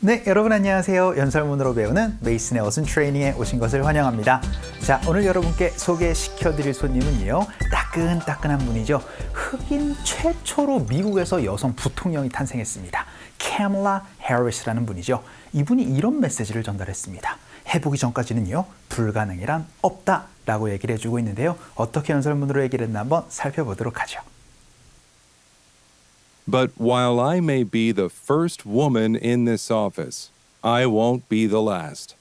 네, 여러분 안녕하세요. 연설문으로 배우는 메이슨의 어순 트레이닝에 오신 것을 환영합니다. 자, 오늘 여러분께 소개시켜드릴 손님은요, 따끈따끈한 분이죠. 흑인 최초로 미국에서 여성 부통령이 탄생했습니다. 카밀라 해리스라는 분이죠. 이분이 이런 메시지를 전달했습니다. 해보기 전까지는요, 불가능이란 없다 라고 얘기를 해주고 있는데요. 어떻게 연설문으로 얘기를 했나 한번 살펴보도록 하죠. But while I may be the first woman in this office, I won't be the last.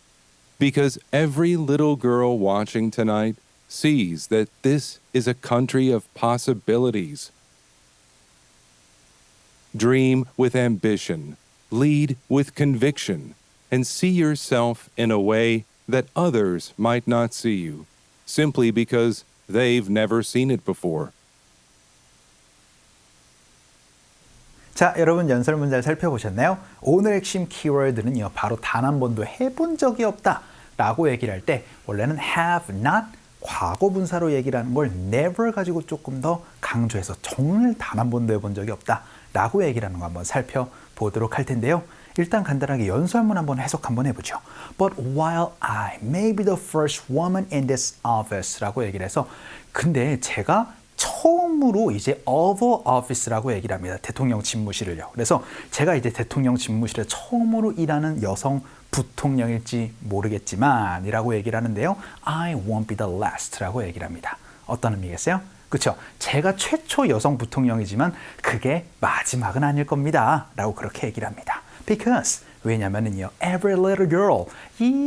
Because every little girl watching tonight sees that this is a country of possibilities. Dream with ambition, lead with conviction, and see yourself in a way that others might not see you, simply because they've never seen it before. 자, 여러분 연설 문제를 살펴보셨나요? 오늘 핵심 키워드는요, 바로 단 한 번도 해본 적이 없다 라고 얘기를 할 때 원래는 have not 과거 분사로 얘기를 하는 걸 never 가지고 조금 더 강조해서 정말 단 한 번도 해본 적이 없다 라고 얘기를 하는 거 한번 살펴보도록 할 텐데요. 일단 간단하게 연설문 한번 해석 한번 해보죠. But while I may be the first woman in this office 라고 얘기를 해서, 근데 제가 처음으로 이제 Oval Office라고 얘기를 합니다. 대통령 집무실을요. 그래서 제가 이제 대통령 집무실에 처음으로 일하는 여성 부통령일지 모르겠지만 이라고 얘기를 하는데요. I won't be the last 라고 얘기를 합니다. 어떤 의미겠어요? 그렇죠? 제가 최초 여성 부통령이지만 그게 마지막은 아닐 겁니다. 라고 그렇게 얘기를 합니다. Because 왜냐면은요, every little girl,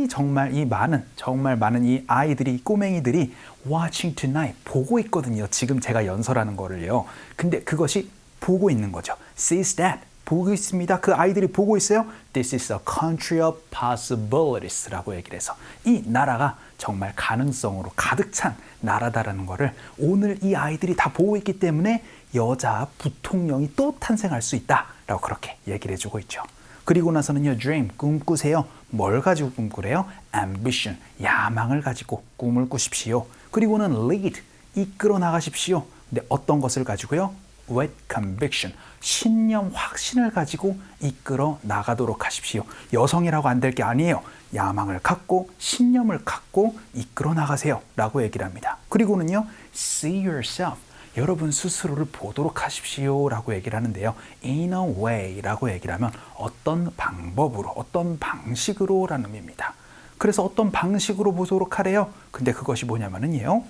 정말 많은 이 아이들이, 꼬맹이들이 watching tonight, 보고 있거든요. 지금 제가 연설하는 거를요. 근데 그것이 보고 있는 거죠. sees that, 보고 있습니다. 그 아이들이 보고 있어요. This is a country of possibilities 라고 얘기를 해서 이 나라가 정말 가능성으로 가득 찬 나라다라는 거를 오늘 이 아이들이 다 보고 있기 때문에 여자 부통령이 또 탄생할 수 있다 라고 그렇게 얘기를 해주고 있죠. 그리고 나서는요, dream, 꿈꾸세요. 뭘 가지고 꿈꾸래요? ambition, 야망을 가지고 꿈을 꾸십시오. 그리고는 lead, 이끌어 나가십시오. 근데 어떤 것을 가지고요? with conviction, 신념, 확신을 가지고 이끌어 나가도록 하십시오. 여성이라고 안 될 게 아니에요. 야망을 갖고 신념을 갖고 이끌어 나가세요 라고 얘기를 합니다. 그리고는요, see yourself, 여러분 스스로를 보도록 하십시오 라고 얘기를 하는데요. in a way 라고 얘기를 하면 어떤 방법으로, 어떤 방식으로 라는 의미입니다. 그래서 어떤 방식으로 보도록 하래요. 근데 그것이 뭐냐면요,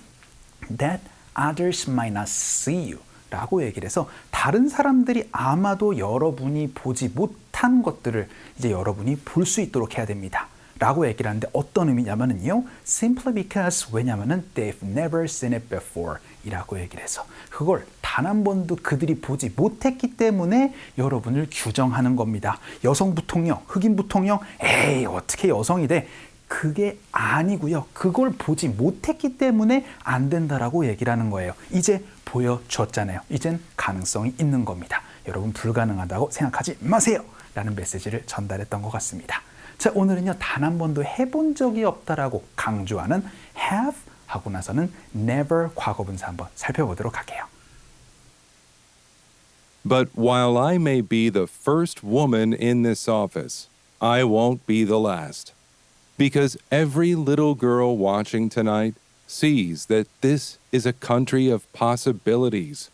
that others might not see you 라고 얘기를 해서 다른 사람들이 아마도 여러분이 보지 못한 것들을 이제 여러분이 볼 수 있도록 해야 됩니다. 라고 얘기를 하는데 어떤 의미냐면요, simply because, 왜냐면은 they've never seen it before 이라고 얘기를 해서 그걸 단 한 번도 그들이 보지 못했기 때문에 여러분을 규정하는 겁니다. 여성 부통령, 흑인 부통령, 에이 어떻게 여성이 돼? 그게 아니고요. 그걸 보지 못했기 때문에 안 된다라고 얘기를 하는 거예요. 이제 보여줬잖아요. 이젠 가능성이 있는 겁니다. 여러분 불가능하다고 생각하지 마세요 라는 메시지를 전달했던 것 같습니다. 자, 오늘은요, 단 한 번도 해본 적이 없다라고 강조하는 have 하고 나서는 never 과거분사 한번 살펴보도록 할게요. But while I may be the first woman in this office, I won't be the last. Because every little girl watching tonight sees that this is a country of possibilities.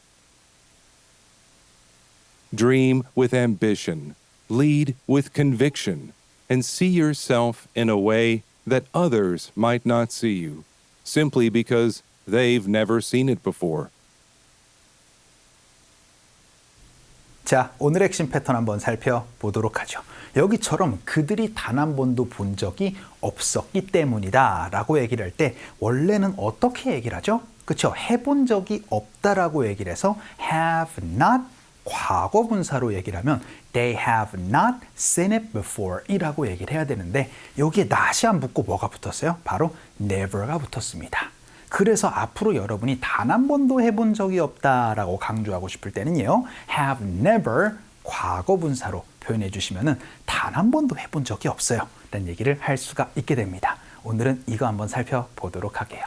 Dream with ambition, lead with conviction, and see yourself in a way that others might not see you, simply because they've never seen it before. 자, 오늘 핵심 패턴 한번 살펴보도록 하죠. 여기처럼 그들이 단 한 번도 본 적이 없었기 때문이다 라고 얘기를 할 때 원래는 어떻게 얘기를 하죠? 그렇죠? 해본 적이 없다라고 얘기를 해서 have not 과거 분사로 얘기를 하면 they have not seen it before 이라고 얘기를 해야 되는데 여기에 not이 안 붙고 뭐가 붙었어요? 바로 never가 붙었습니다. 그래서 앞으로 여러분이 단 한 번도 해본 적이 없다라고 강조하고 싶을 때는요, have never 과거 분사로 표현해 주시면은 단 한 번도 해본 적이 없어요 라는 얘기를 할 수가 있게 됩니다. 오늘은 이거 한번 살펴보도록 할게요.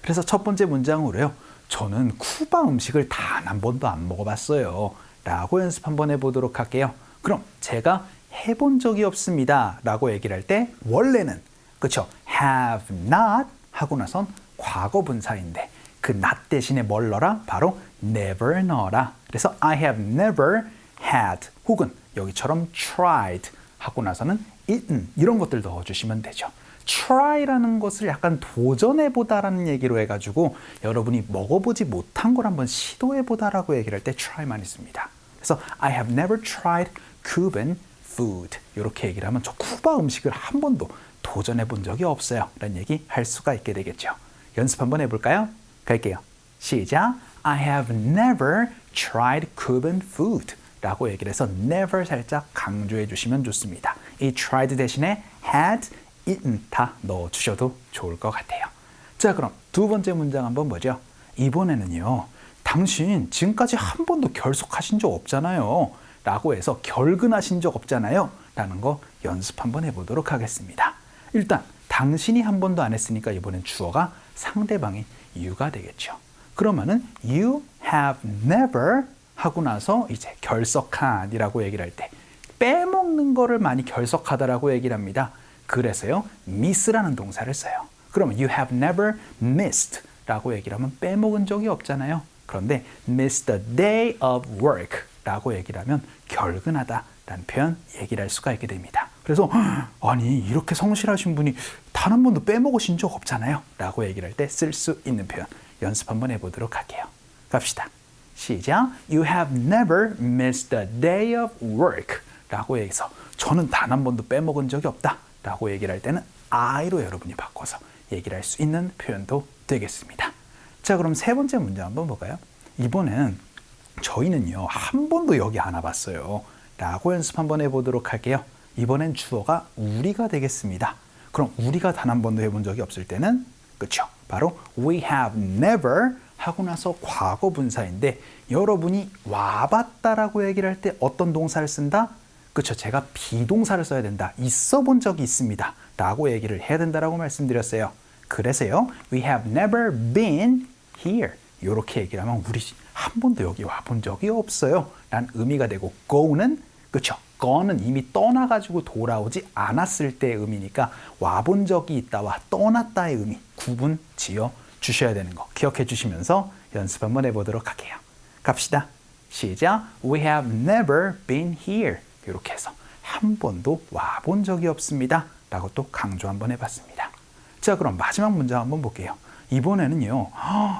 그래서 첫 번째 문장으로요, 저는 쿠바 음식을 단 한 번도 안 먹어봤어요 라고 연습 한번 해보도록 할게요. 그럼 제가 해본 적이 없습니다 라고 얘기를 할 때 원래는 그쵸 have not 하고 나선 과거 분사인데 그 not 대신에 뭘 넣어라? 바로 never 넣어라. 그래서 I have never had 혹은 여기처럼 tried 하고 나서는 eaten 이런 것들 넣어주시면 되죠. try라는 것을 약간 도전해보다라는 얘기로 해가지고 여러분이 먹어보지 못한 걸 한번 시도해보다라고 얘기를 할 때 try만 있습니다. 그래서 I have never tried Cuban food 이렇게 얘기를 하면 저 쿠바 음식을 한 번도 도전해본 적이 없어요 라는 얘기 할 수가 있게 되겠죠. 연습 한번 해볼까요? 갈게요. 시작. I have never tried Cuban food 라고 얘기를 해서 never 살짝 강조해 주시면 좋습니다. 이 tried 대신에 had, eaten 다 넣어주셔도 좋을 것 같아요. 자, 그럼 두 번째 문장 한번 보죠. 이번에는요. 당신 지금까지 한 번도 결석하신 적 없잖아요. 라고 해서 결근하신 적 없잖아요. 라는 거 연습 한번 해보도록 하겠습니다. 일단 당신이 한 번도 안 했으니까 이번엔 주어가 상대방이 you가 되겠죠. 그러면은 you have never 하고 나서 이제 결석한이라고 얘기를 할 때 빼먹는 거를 많이 결석하다라고 얘기를 합니다. 그래서요 miss라는 동사를 써요. 그러면 you have never missed 라고 얘기를 하면 빼먹은 적이 없잖아요. 그런데 miss the day of work 라고 얘기를 하면 결근하다 라는 표현 얘기를 할 수가 있게 됩니다. 그래서 아니 이렇게 성실하신 분이 단 한 번도 빼먹으신 적 없잖아요 라고 얘기를 할 때 쓸 수 있는 표현 연습 한번 해보도록 할게요. 갑시다. 시작. You have never missed a day of work 라고 해서 저는 단 한 번도 빼먹은 적이 없다 라고 얘기를 할 때는 I로 여러분이 바꿔서 얘기를 할 수 있는 표현도 되겠습니다. 자, 그럼 세 번째 문장 한번 볼까요? 이번엔 저희는요 한 번도 여기 안 와봤어요 라고 연습 한번 해보도록 할게요. 이번엔 주어가 우리가 되겠습니다. 그럼 우리가 단 한 번도 해본 적이 없을 때는 그쵸? 바로 we have never 하고 나서 과거 분사인데 여러분이 와봤다라고 얘기를 할 때 어떤 동사를 쓴다? 그쵸? 제가 비동사를 써야 된다. 있어 본 적이 있습니다. 라고 얘기를 해야 된다라고 말씀드렸어요. 그래서요 we have never been here 이렇게 얘기를 하면 우리 한 번도 여기 와본 적이 없어요 라는 의미가 되고 go는 그쵸? go는 이미 떠나가지고 돌아오지 않았을 때의 의미니까 와본 적이 있다와 떠났다의 의미 구분 지어 주셔야 되는 거 기억해 주시면서 연습 한번 해보도록 할게요. 갑시다. 시작. We have never been here 이렇게 해서 한 번도 와본 적이 없습니다 라고 또 강조 한번 해봤습니다. 자, 그럼 마지막 문장 한번 볼게요. 이번에는요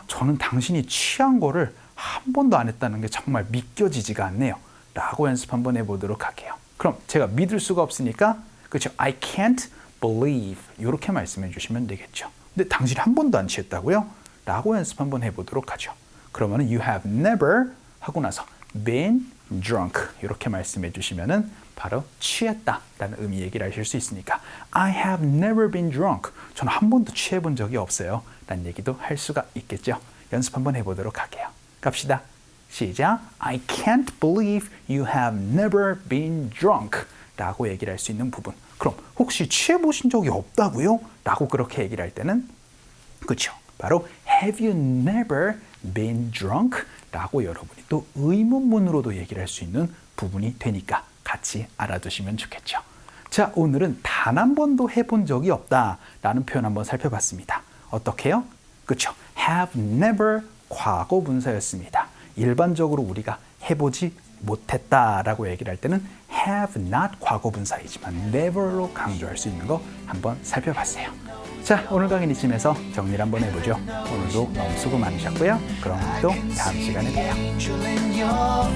저는 당신이 취한 거를 한 번도 안 했다는 게 정말 믿겨지지가 않네요 라고 연습 한번 해보도록 할게요. 그럼 제가 믿을 수가 없으니까 그렇죠? I can't believe 이렇게 말씀해 주시면 되겠죠. 근데 당신이 한 번도 안 취했다고요? 라고 연습 한번 해보도록 하죠. 그러면 you have never 하고 나서 been drunk 이렇게 말씀해 주시면은 바로 취했다라는 의미 얘기를 하실 수 있으니까 I have never been drunk 저는 한 번도 취해본 적이 없어요 라는 얘기도 할 수가 있겠죠. 연습 한번 해보도록 할게요. 갑시다. 시작. I can't believe you have never been drunk 라고 얘기를 할 수 있는 부분. 그럼 혹시 취해보신 적이 없다고요? 라고 그렇게 얘기를 할 때는 그렇죠. 바로 have you never been drunk? 라고 여러분이 또 의문문으로도 얘기를 할 수 있는 부분이 되니까 같이 알아두시면 좋겠죠. 자, 오늘은 단 한 번도 해본 적이 없다 라는 표현 한번 살펴봤습니다. 어떻게요? 그렇죠. have never 과거 분사였습니다. 일반적으로 우리가 해보지 못했다라고 얘기를 할 때는 have not 과거 분사이지만 never로 강조할 수 있는 거 한번 살펴봤어요. 자, 오늘 강의는 이쯤에서 정리를 한번 해보죠. 오늘도 너무 수고 많으셨고요. 그럼 또 다음 시간에 봬요.